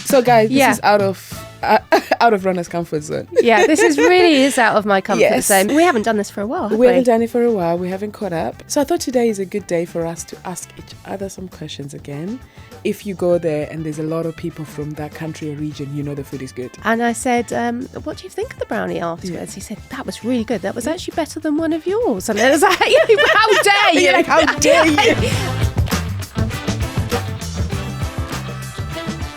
So guys, this is out of Rhona's comfort zone. Yeah, this really is out of my comfort zone. We haven't done this for a while, have we? We haven't done it for a while. We haven't caught up. So I thought today is a good day for us to ask each other some questions again. If you go there and there's a lot of people from that country or region, you know the food is good. And I said, what do you think of the brownie afterwards? Yeah. He said, that was really good. That was actually better than one of yours. And I was like, how dare you? You're like, how dare you?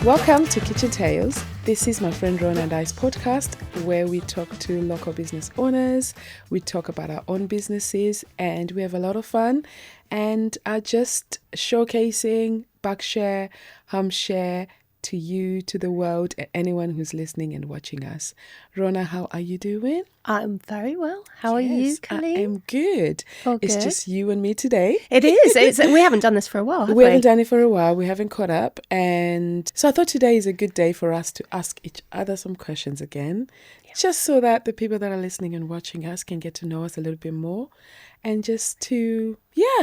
Welcome to Kitchen Tales. This is my friend Rhona and I's podcast where we talk to local business owners, we talk about our own businesses, and we have a lot of fun and are just showcasing, backshare, home share to you, to the world, and anyone who's listening and watching us. Rhona, how are you doing? I'm very well. How are you, Colline? I'm good. Oh, it's good. just you and me today. It is. We haven't done this for a while, have we? We haven't done it for a while. We haven't caught up. And so I thought today is a good day for us to ask each other some questions again, just so that the people that are listening and watching us can get to know us a little bit more and just to,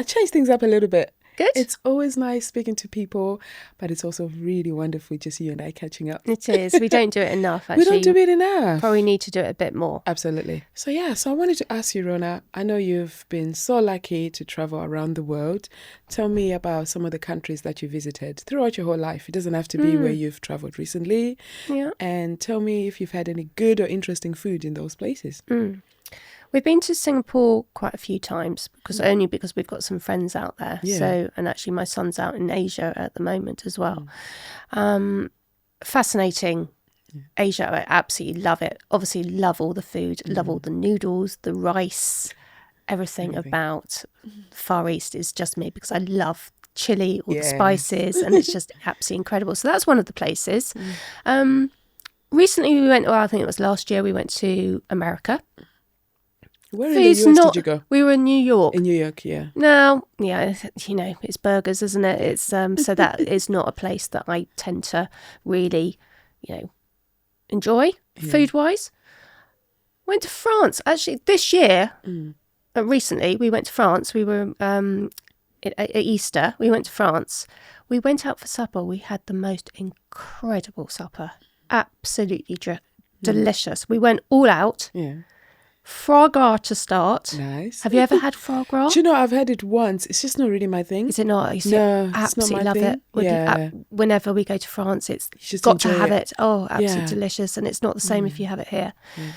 change things up a little bit. Good. It's always nice speaking to people, but it's also really wonderful just you and I catching up. It is. We don't do it enough, actually. We don't do it enough. Probably need to do it a bit more. Absolutely. So I wanted to ask you, Rhona, I know you've been so lucky to travel around the world. Tell me about some of the countries that you visited throughout your whole life. It doesn't have to be where you've traveled recently. Yeah. And tell me if you've had any good or interesting food in those places. We've been to Singapore quite a few times because we've got some friends out there. Yeah. So, and actually my son's out in Asia at the moment as well. Fascinating. Asia, I absolutely love it. Obviously love all the food, love all the noodles, the rice, everything. About Far East is just me because I love chili, all the spices, and it's just absolutely incredible. So that's one of the places. Recently we went, I think it was last year, we went to America. Where in the US did you go? We were in New York. In New York, yeah. No, it's burgers, isn't it? It's so that is not a place that I tend to really, enjoy food-wise. Went to France. Actually, this year, recently, we went to France. We were at Easter. We went to France. We went out for supper. We had the most incredible supper. Absolutely delicious. We went all out. Yeah. Foie gras to start. Nice. Have you ever had foie gras? Do you know, I've had it once. It's just not really my thing. Is it not? No, absolutely it's not my love thing. it. Whenever we go to France, it's just got to enjoy have it. it. Oh, absolutely delicious. And it's not the same if you have it here. Yeah.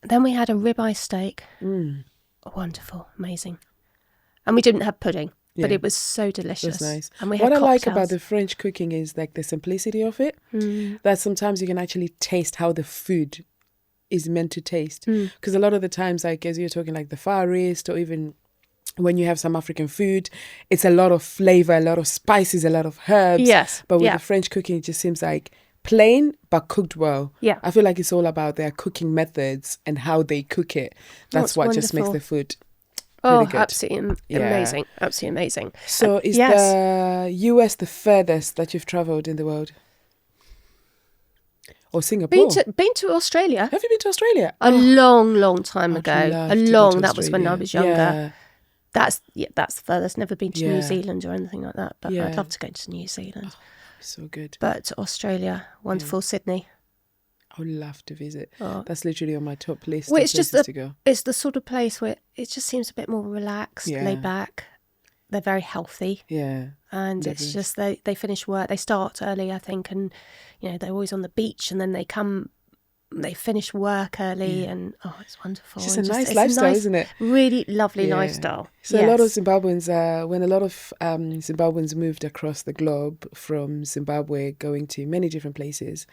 Then we had a ribeye steak. Wonderful, amazing. And we didn't have pudding, but it was so delicious. That's nice. And we had what I like cocktails. about the French cooking is like the simplicity of it. That sometimes you can actually taste how the food is meant to taste, because a lot of the times, like as you're talking like the Far East, or even when you have some African food, it's a lot of flavor, a lot of spices, a lot of herbs. Yes. But with the French cooking, it just seems like plain but cooked well. Yeah. I feel like it's all about their cooking methods and how they cook it. That's what just makes the food really good. Absolutely amazing. Absolutely amazing. So is the US the furthest that you've traveled in the world? Or Singapore? Been to Australia. Have you been to Australia? A long time ago. That was when I was younger. That's the furthest. Never been to New Zealand or anything like that. But I'd love to go to New Zealand. So good. But Australia, wonderful. Sydney. I would love to visit. That's literally on my top list Well, of it's places just to go. It's the sort of place where it just seems a bit more relaxed, laid back. They're very healthy. Yeah. And it's just they finish work. They start early, I think, and they're always on the beach, and then they finish work early, and it's wonderful. It's just a nice lifestyle, isn't it? Really lovely lifestyle. So a lot of Zimbabweans, when a lot of Zimbabweans moved across the globe from Zimbabwe, going to many different places,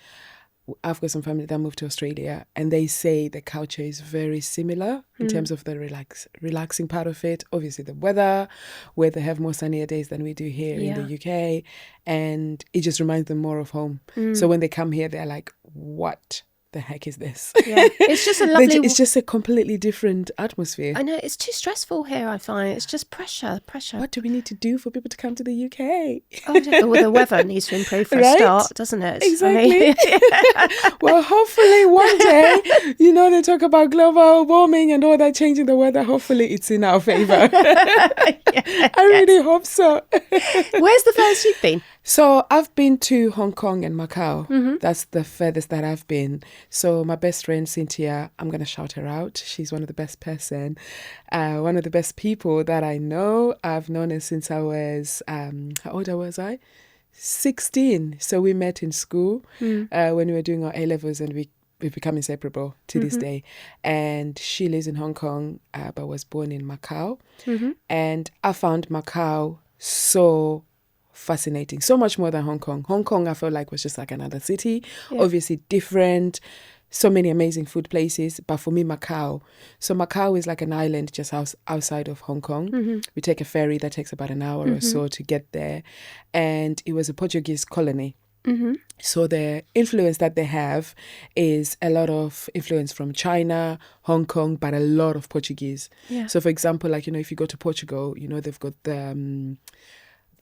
I've got some family that moved to Australia, and they say the culture is very similar in terms of the relaxing part of it. Obviously, the weather, where they have more sunnier days than we do here in the UK, and it just reminds them more of home. So when they come here, they're like, what the heck is this? Yeah. It's just a lovely... It's just a completely different atmosphere. I know, it's too stressful here, I find. It's just pressure. What do we need to do for people to come to the UK? Well, the weather needs to improve for a start, doesn't it? Exactly. Well, hopefully one day, they talk about global warming and all that changing the weather. Hopefully it's in our favour. I really hope so. Where's the first you've been? So I've been to Hong Kong and Macau. Mm-hmm. That's the furthest that I've been. So my best friend Cynthia, I'm gonna shout her out. She's one of the best one of the best people that I know. I've known her since I was how old was I? 16. So we met in school when we were doing our A levels, and we've become inseparable to this day. And she lives in Hong Kong, but was born in Macau. And I found Macau so fascinating, so much more than Hong Kong. Hong Kong, I felt like was just like another city, obviously different, so many amazing food places. But for me, Macau. So Macau is like an island just outside of Hong Kong. We take a ferry that takes about an hour or so to get there. And it was a Portuguese colony. So the influence that they have is a lot of influence from China, Hong Kong, but a lot of Portuguese. So for example, like, if you go to Portugal, they've got the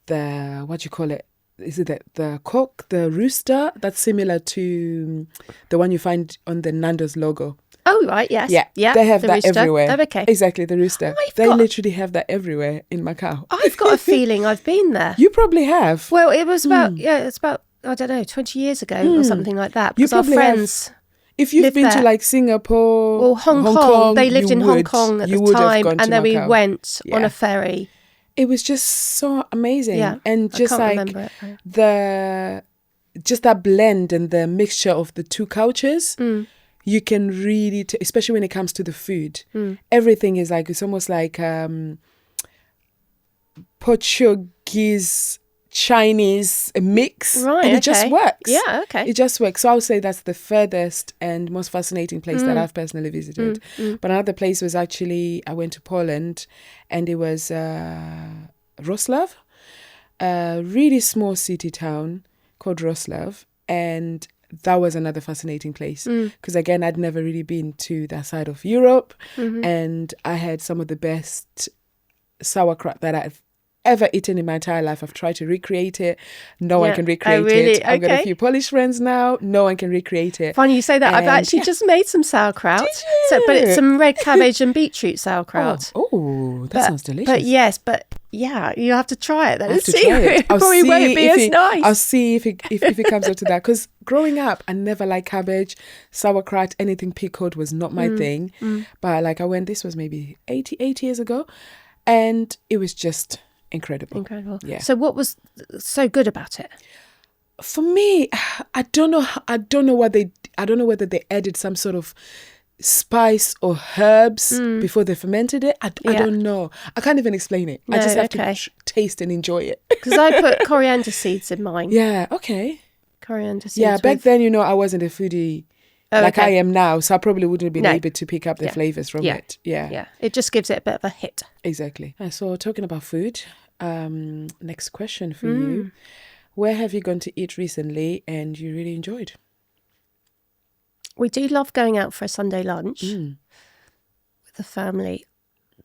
what do you call it? Is it the cock, the rooster? That's similar to the one you find on the Nando's logo. Oh, right, yes. Yeah, they have the that rooster. everywhere. Oh, okay. Exactly, the rooster. They literally have that everywhere in Macau. I've got a feeling I've been there. You probably have. Well, it was about, it's about, I don't know, 20 years ago or something like that. Because our friends... If you've been to like Singapore or Hong Kong, they lived in Hong Kong at the time, and then we Macau. went on a ferry. It was just so amazing. Yeah, and just like just that blend and the mixture of the two cultures, you can really, especially when it comes to the food, everything is like, it's almost like Portuguese, Chinese mix, right? And it just works. Yeah, okay. It just works. So I would say that's the furthest and most fascinating place that I've personally visited. But another place was actually, I went to Poland, and it was Wrocław, a really small city town called Wrocław, and that was another fascinating place because again, I'd never really been to that side of Europe, and I had some of the best sauerkraut that I've ever eaten in my entire life. I've tried to recreate it. No one can recreate it. I've got a few Polish friends now. No one can recreate it. Funny you say that. I've actually just made some sauerkraut. Did you? But it's some red cabbage and beetroot sauerkraut. That sounds delicious. But yeah, you have to try it. I have to try it. It probably won't be as nice. I'll see if it comes up to that. Because growing up, I never liked cabbage, sauerkraut, anything pickled was not my thing. But like this was maybe 8 years ago, and it was just incredible. Yeah. So what was so good about it? For me, I don't know whether they added some sort of spice or herbs before they fermented it. I don't know. I can't even explain it. I just have to taste and enjoy it. Because I put coriander seeds in mine. Yeah, okay. Coriander seeds. Yeah, back then, I wasn't a foodie like I am now, so I probably wouldn't have been able to pick up the flavours from it. Yeah. It just gives it a bit of a hit. Exactly. So talking about food, next question for you. Where have you gone to eat recently and you really enjoyed? We do love going out for a Sunday lunch with the family.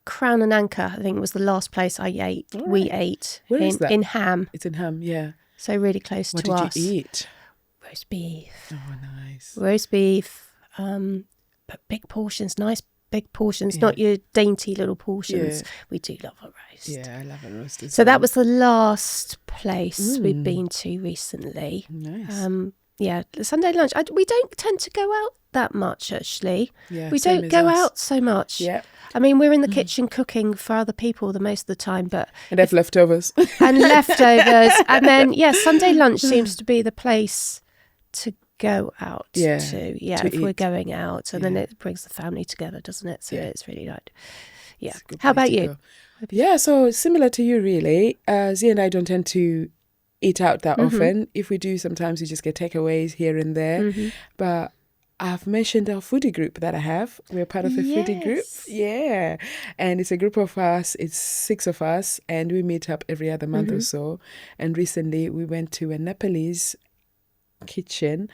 Crown and Anchor, I think, was the last place I ate. Right. We ate. Where is that? In Ham. It's in Ham, yeah. So really close to us. What did you eat? Roast beef. Oh, nice. Roast beef, but big portions, nice big portions, not your dainty little portions. Yeah. We do love a roast. Yeah, I love a roast as So well. that was the last place we've been to recently. Nice. The Sunday lunch. We don't tend to go out that much, actually. Yeah, we don't go out so much. Yeah. I mean, we're in the kitchen cooking for other people the most of the time, but... And have leftovers. And leftovers. And then, Sunday lunch seems to be the place to go out to if we're going out. And then it brings the family together, doesn't it? So it's really like... Yeah. How about you? Yeah, so similar to you, really. Z and I don't tend to eat out that often. If we do, sometimes we just get takeaways here and there. But I've mentioned our foodie group that I have. We're part of a foodie group. Yeah. And it's a group of us. It's 6 of us. And we meet up every other month or so. And recently we went to a Nepalese kitchen.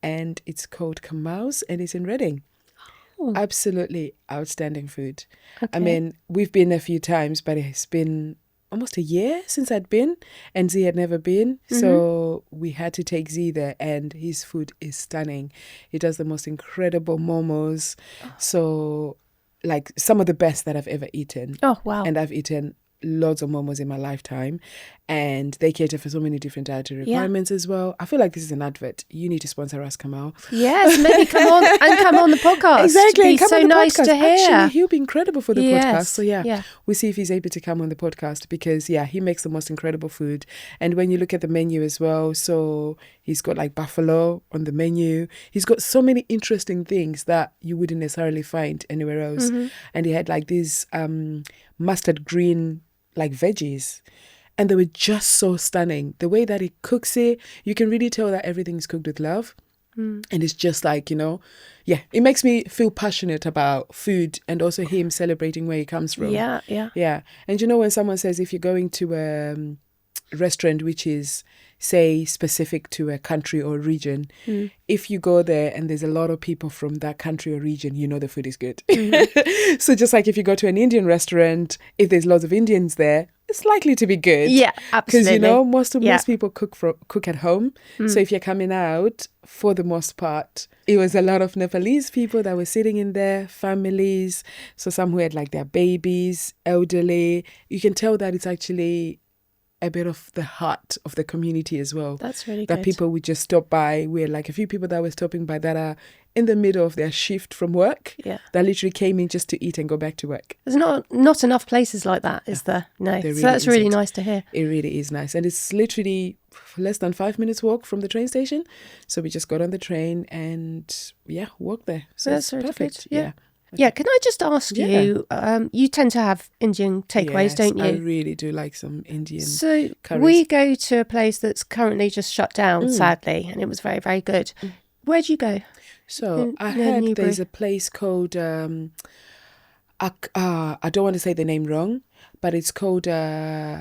And it's called Kamau's. And it's in Reading. Oh. Absolutely outstanding food. Okay. I mean, we've been a few times, but it's been almost a year since I'd been, and Z had never been. So we had to take Z there, and his food is stunning. He does the most incredible momos. So, like, some of the best that I've ever eaten. Oh, wow. And I've eaten loads of momos in my lifetime, and they cater for so many different dietary requirements as well. I feel like this is an advert. You need to sponsor us, Kamal. Yes, maybe come on the podcast. Exactly. It'd be so nice to hear. Actually, he'll be incredible for the podcast. So yeah, we'll see if he's able to come on the podcast, because he makes the most incredible food. And when you look at the menu as well, so he's got like buffalo on the menu. He's got so many interesting things that you wouldn't necessarily find anywhere else. And he had like these mustard green like veggies, and they were just so stunning. The way that he cooks it, you can really tell that everything is cooked with love. And it's just like, it makes me feel passionate about food, and also him celebrating where he comes from. Yeah. And when someone says, if you're going to a restaurant which is, say, specific to a country or region, if you go there and there's a lot of people from that country or region, the food is good. So just like if you go to an Indian restaurant, if there's lots of Indians there, it's likely to be good. Yeah, absolutely. Because most people cook at home. So if you're coming out, for the most part, it was a lot of Nepalese people that were sitting in there, families. So some who had like their babies, elderly. You can tell that it's actually a bit of the heart of the community as well. That's really that good. People would just stop by. We had like a few people that were stopping by that are in the middle of their shift from work. Yeah. That literally came in just to eat and go back to work. There's not enough places like that, is there? No. There So that's really really isn't. nice to hear. It really is nice. And it's literally less than 5 minutes walk from the train station. So we just got on the train and walked there. So That's it's really perfect. good. Yeah, can I just ask you, you tend to have Indian takeaways, Yes, don't you? I really do like some Indian So curries. we go to a place that's currently just shut down, sadly, and it was very, very good. Where do you go? So I near heard Newbury. there's a place called, I don't want to say the name wrong, but it's called Vesa,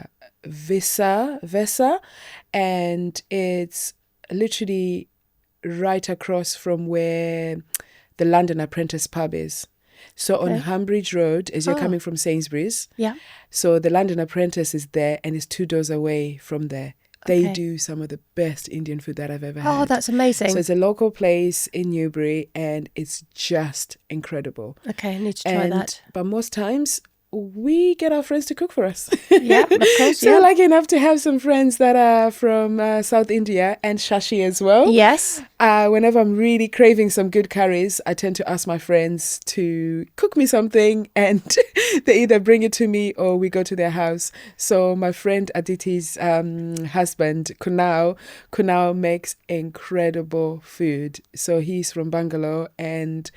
and it's literally right across from where the London Apprentice pub is. So on Hambridge Road, as you're coming from Sainsbury's, so the London Apprentice is there, and it's 2 doors away from there. They do some of the best Indian food that I've ever had. Oh, that's amazing. So it's a local place in Newbury, and it's just incredible. Okay, I need to try that. But most times, we get our friends to cook for us. Yeah, of course. So we're lucky enough to have some friends that are from South India, and Shashi as well. Yes. Whenever I'm really craving some good curries, I tend to ask my friends to cook me something, and they either bring it to me or we go to their house. So my friend Aditi's husband, Kunal makes incredible food. So he's from Bangalore, and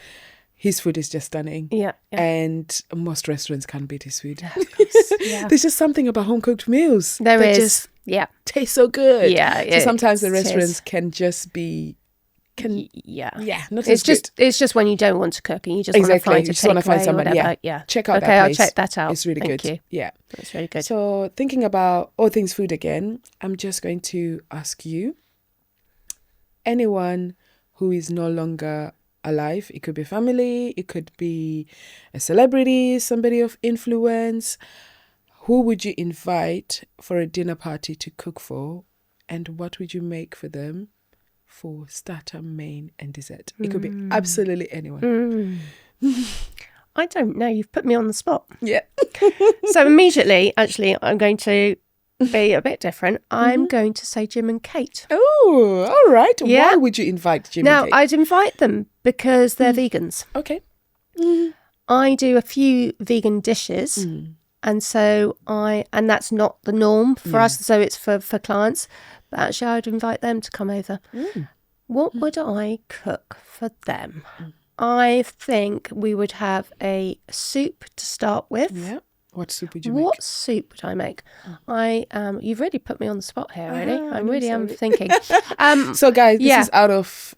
his food is just stunning. Yeah. And most restaurants can't beat his food. Yeah, of course. Yeah. There's just something about home cooked meals There that is. just taste so good. Yeah. So sometimes the it restaurants is. can just be not It's as good. it's just when you don't want to cook and you just want to find You a just want to find takeaway or someone. whatever. Yeah. Check out that Okay, place. I'll check that out. It's really Thank good. you. Yeah. That's really good. So thinking about all things food again, I'm just going to ask you, anyone who is no longer alive, it could be family, it could be a celebrity, somebody of influence, who would you invite for a dinner party to cook for, and what would you make for them for starter, main and dessert? It could be absolutely anyone. I don't know. You've put me on the spot. Yeah. So immediately, actually, I'm going to be a bit different. I'm going to say Jim and Kate. Oh, all right. Yeah. Why would you invite Jim Now, and Kate? I'd invite them because they're vegans. Okay. I do a few vegan dishes. And so and that's not the norm for us. So it's for clients. But actually, I'd invite them to come over. What would I cook for them? I think we would have a soup to start with. Yeah. What soup would you make? What soup would I make? You've really put me on the spot here, really. I I'm really am sorry. thinking. So, guys, this yeah. is out of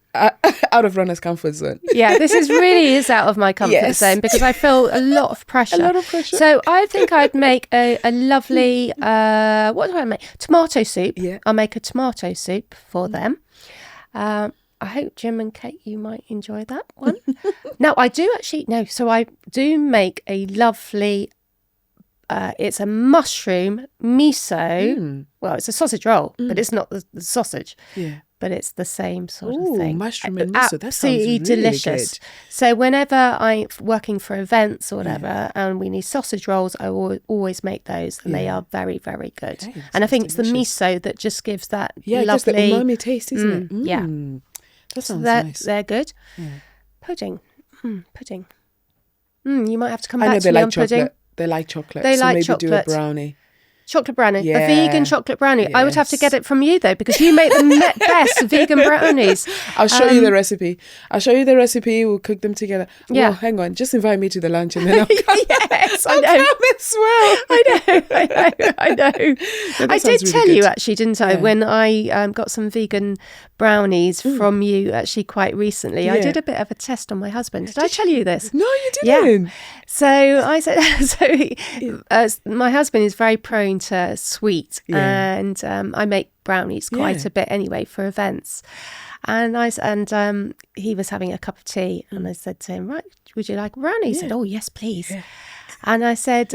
Rhona's comfort zone. Yeah, this is out of my comfort zone because I feel a lot of pressure. A lot of pressure. So I think I'd make a lovely, what do I make? Tomato soup. Yeah. I'll make a tomato soup for them. I hope Jim and Kate, you might enjoy that one. Now, I do actually, so I do make a lovely, it's a mushroom miso. Well, it's a sausage roll, but it's not the sausage. Yeah. but it's the same sort Ooh, of thing. mushroom and miso. That sounds Absolutely really delicious. good. So whenever I'm working for events or whatever, and we need sausage rolls, I will always make those, and they are very, very good. Okay, And I sounds think it's the delicious. miso that just gives that Yeah, just the lovely umami taste, isn't it? Yeah. That So sounds they're, nice. they're good. Yeah. Pudding. Pudding. You might have to come I know back they to me like on pudding. chocolate. They like chocolate. They so like maybe do a chocolate. brownie. Chocolate brownie. Yeah. A vegan chocolate brownie. I would have to Yes. get it from you, though, because you make the best vegan brownies. I'll show you the recipe. We'll cook them together. Yeah. Well, hang on. Just invite me to the lunch and then I'll come. Yes, I I'll know. come as well. I know. That I sounds did really tell good. you, actually, didn't I, Yeah. when I got some vegan brownies from you, actually, quite recently. I Yeah. did a bit of a test on my husband. Did I tell you this? No, you Yeah. didn't. So I said, my husband is very prone to sweet, Yeah. and I make brownies quite a bit anyway for events. And he was having a cup of tea, and I said to him, "Right, would you like a brownie?" He said, "Oh yes, please." Yeah. And I said,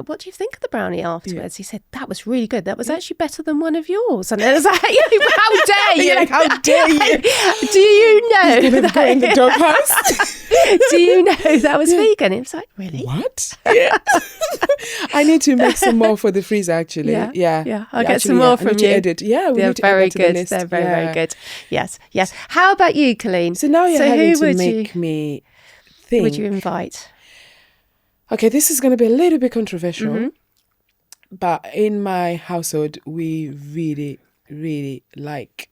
"What do you think of the brownie afterwards?" He said, "That was really good. That was actually better than one of yours." And I was like, "How dare you? You're like, how dare you? Do you know He's gonna go in the doghouse. Do you know that was vegan?" He was like, "Really?" What? Yeah. I need to make some more for the freezer, actually. Yeah. I'll get some more I from need to you. edit. Yeah, we They're need to add very that to the good. list. They're very, Yeah. very good. Yes. How about you, Colleen? So now you're having who to would make me think. would you invite? Okay, this is going to be a little bit controversial, Mm-hmm. but in my household, we really, really like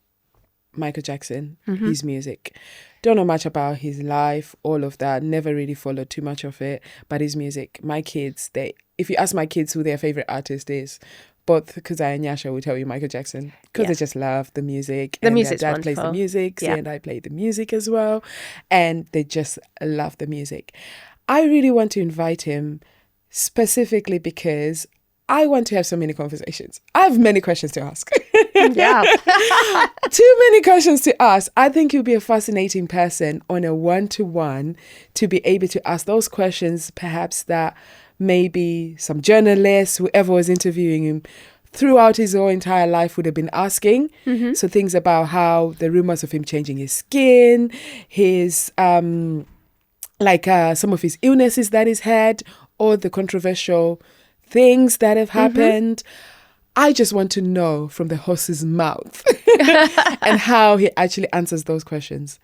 Michael Jackson, Mm-hmm. his music. Don't know much about his life, all of that. Never really followed too much of it, but his music. My kids, if you ask my kids who their favorite artist is, both Kuzai and Yasha will tell you Michael Jackson because they just love the music. The and music's their dad plays the wonderful. music, Yeah. and I play the music as well, and they just love the music. I really want to invite him specifically because I want to have so many conversations. I have many questions to ask. Yeah. Too many questions to ask. I think he'll be a fascinating person on a one-to-one to be able to ask those questions, perhaps that maybe some journalists, whoever was interviewing him throughout his whole entire life would have been asking. Mm-hmm. So things about how the rumors of him changing his skin, his some of his illnesses that he's had, or the controversial things that have happened. I just want to know from the horse's mouth and how he actually answers those questions.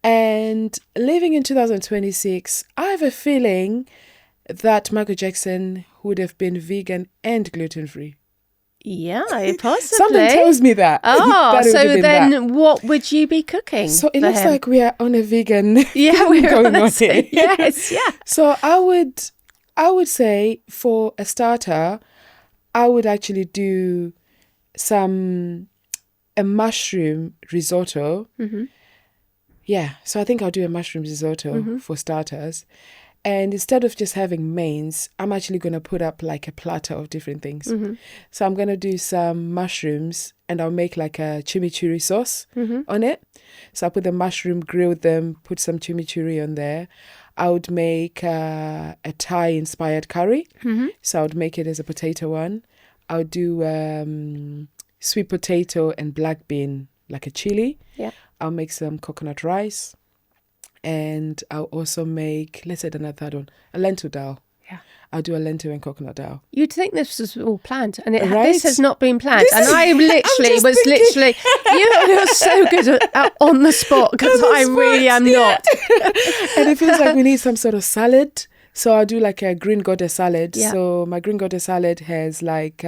And living in 2026, I have a feeling that Michael Jackson would have been vegan and gluten-free. Yeah, possibly. Something tells me that. Oh, that it would so have been then that. what would you be cooking? So it for looks him? like we are on a vegan Yeah, we're going on honestly, here. yes, yeah. So I would say for a starter, I would actually do a mushroom risotto. Mm-hmm. Yeah, so I think I'll do a mushroom risotto for starters. And instead of just having mains, I'm actually going to put up like a platter of different things. Mm-hmm. So I'm going to do some mushrooms and I'll make like a chimichurri sauce Mm-hmm. on it. So I'll put the mushroom, grill them, put some chimichurri on there. I would make a Thai-inspired curry. Mm-hmm. So I would make it as a potato one. I would do sweet potato and black bean, like a chili. Yeah. I'll make some coconut rice. And I'll also make, let's say another third one, a lentil dal. Yeah. I'll do a lentil and coconut dal. You'd think this was all planned, and Right? this has not been planned. This And is- I literally was thinking. you're so good at on the spot because I really am not. And it feels like we need some sort of salad. So I'll do like a green goddess salad. Yeah. So my green goddess salad has like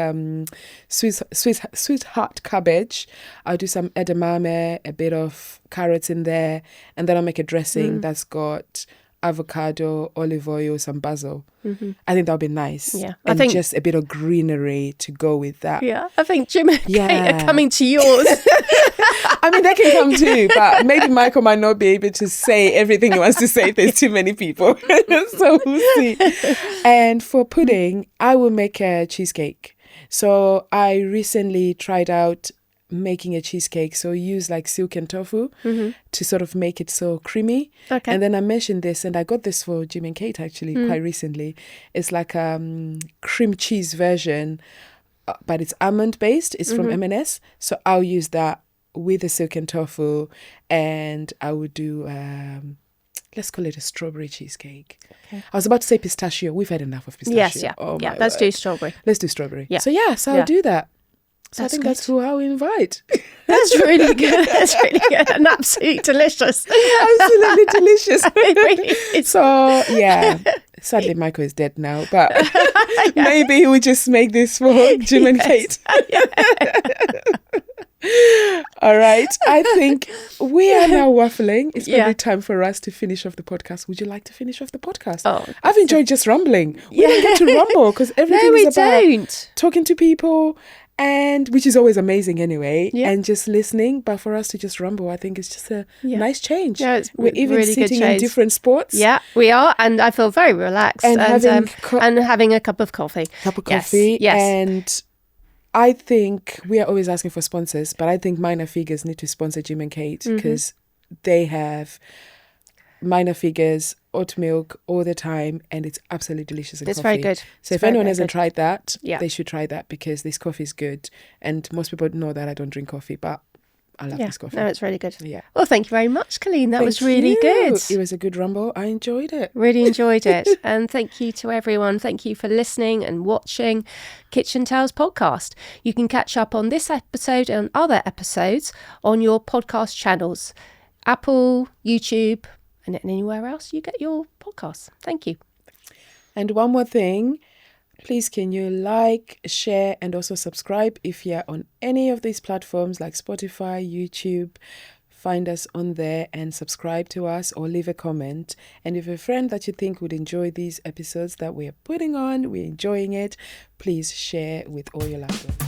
sweetheart cabbage. I'll do some edamame, a bit of carrots in there. And then I'll make a dressing that's got avocado, olive oil, some basil. Mm-hmm. I think that'll be nice. Yeah. I And think- just a bit of greenery to go with that. Yeah, I think Jim and Kate Yeah. are coming to yours. I mean, they can come too, but maybe Michael might not be able to say everything he wants to say if there's too many people. So we'll see. And for pudding, I will make a cheesecake. So I recently tried out making a cheesecake. So use like silk and tofu to sort of make it so creamy. Okay. And then I mentioned this, and I got this for Jim and Kate actually quite recently. It's like a cream cheese version, but it's almond based. It's from M&S. So I'll use that with the silken tofu, and I would do let's call it a strawberry cheesecake. Okay. I was about to say pistachio. We've had enough of pistachio. Yes, yeah. Oh yeah, my let's word. do strawberry. Let's do strawberry. Yeah. So I'll Yeah. do that. So That's I think good. that's who I'll invite. That's really good. That's really good. And absolutely delicious. Absolutely delicious. It really is. So sadly Michael is dead now, but maybe we just make this for Jim and Kate. All right. I think we are now waffling. It's probably time for us to finish off the podcast. Would you like to finish off the podcast? Oh, I've enjoyed just rumbling. We don't get to rumble because everything no, we is about don't. talking to people, and which is always amazing anyway, Yeah. and just listening. But for us to just rumble, I think it's just a nice change. Yeah, it's We're even really good sitting in change. different spots. Yeah, we are, and I feel very relaxed And having and having a cup of coffee. Cup of Yes, coffee. yes. And I think we are always asking for sponsors, but I think Minor Figures need to sponsor Jim and Kate because they have Minor Figures oat milk all the time, and it's absolutely delicious. It's very good. So if anyone hasn't tried that, they should try that because this coffee is good. And most people know that I don't drink coffee, but I love this coffee. No, it's really good. Yeah. Well, thank you very much, Colline. That was really you. good. It was a good rumble. I enjoyed it. Really enjoyed it. And thank you to everyone. Thank you for listening and watching Kitchen Tales podcast. You can catch up on this episode and other episodes on your podcast channels, Apple, YouTube, and anywhere else you get your podcasts. Thank you. And one more thing, please can you like, share, and also subscribe if you're on any of these platforms like Spotify, YouTube. Find us on there and subscribe to us or leave a comment. And if you have a friend that you think would enjoy these episodes that we are putting on, we're enjoying it, please share with all your loved ones.